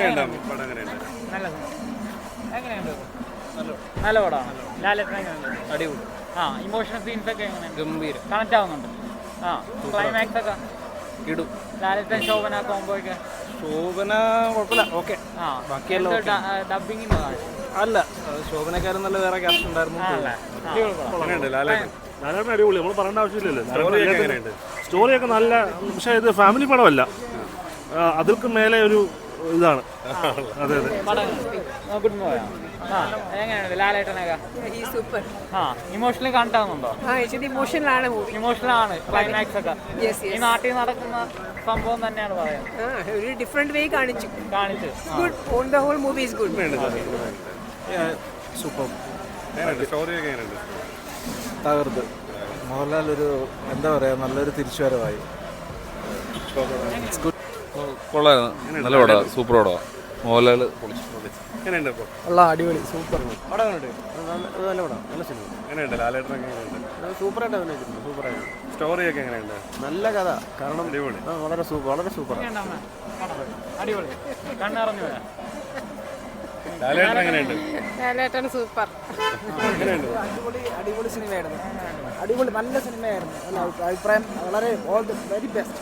എങ്ങനെയുണ്ട്? നല്ല പടമാണ്. ലാലേട്ടൻ എങ്ങനെയുണ്ട്? അടിപൊളി. ഇമോഷണൽ സീൻസ് ഒക്കെ എങ്ങനെയുണ്ട്? ഗംഭീരം. കണക്ട് ആവുന്നുണ്ട്. ക്ലൈമാക്സ് ഒക്കെ ഇടും. ലാലേട്ടൻ ശോഭന കോംബോ ഒക്കെ. ശോഭന കുഴപ്പമില്ല, ഓക്കെ. ഡബിങ്ങിന് അല്ല, ശോഭനക്കാരും നല്ല വേറെ ക്യാസ്റ്റ് ഉണ്ടായിരുന്നു. ലാലേട്ടൻ അടിപൊളി, നമ്മൾ പറയേണ്ട ആവശ്യമില്ലല്ലോ. സ്റ്റോറിയൊക്കെ നല്ല, പക്ഷേ ഇത് ഫാമിലി പടമല്ല, അതിൽക്ക് മേലെ ഒരു ഇതാണ്. അതെ അതെ. എങ്ങനെയുണ്ട് ലാലേട്ടനൊക്കെ? ഇമോഷണലി കണക്ട് ആവുന്നുണ്ടോ? ഇമോഷണൽ ആണ് ക്ലൈമാക്സ് ഒക്കെ. ഈ നാട്ടിൽ നടക്കുന്ന സംഭവം തന്നെയാണ് പറയുന്നത്. ഒരു ഡിഫറെന്റ് വേ കാണിച്ചു. Good. On the whole movie is good. Super. തകർത്ത് മോഹൻലാൽ ഒരു എന്താ പറയാ, നല്ലൊരു തിരിച്ചുവരവായി. കൊള്ളായിരുന്നു, നല്ല പടമാണ്, സൂപ്പർ പടമാണ്. മോഹൻലാൽ അടിപൊളി, സൂപ്പർ പടം. നല്ല പടം, നല്ല സിനിമ. എങ്ങനെയുണ്ട് ലാലേട്ടൻ? എങ്ങനെയുണ്ട്? സൂപ്പറായിട്ട് അഭിനയിച്ചിട്ടുണ്ട്, സൂപ്പറായിട്ട്. സ്റ്റോറിയൊക്കെ എങ്ങനെയുണ്ട്? നല്ല കഥ, കാരണം അടിപൊളി, വളരെ സൂപ്പർ. അടിപൊളി. കണ്ണിറങ്ങി വരാം. ലാലേട്ടൻ എങ്ങനെയുണ്ട്? ലാലേട്ടൻ സൂപ്പർ. എങ്ങനെയുണ്ട്? അടിപൊളി സിനിമയായിരുന്നു. അടിപൊളി നല്ല സിനിമയായിരുന്നു. അഭിപ്രായം വളരെ ഓൾ ദ വെരി ബെസ്റ്റ്.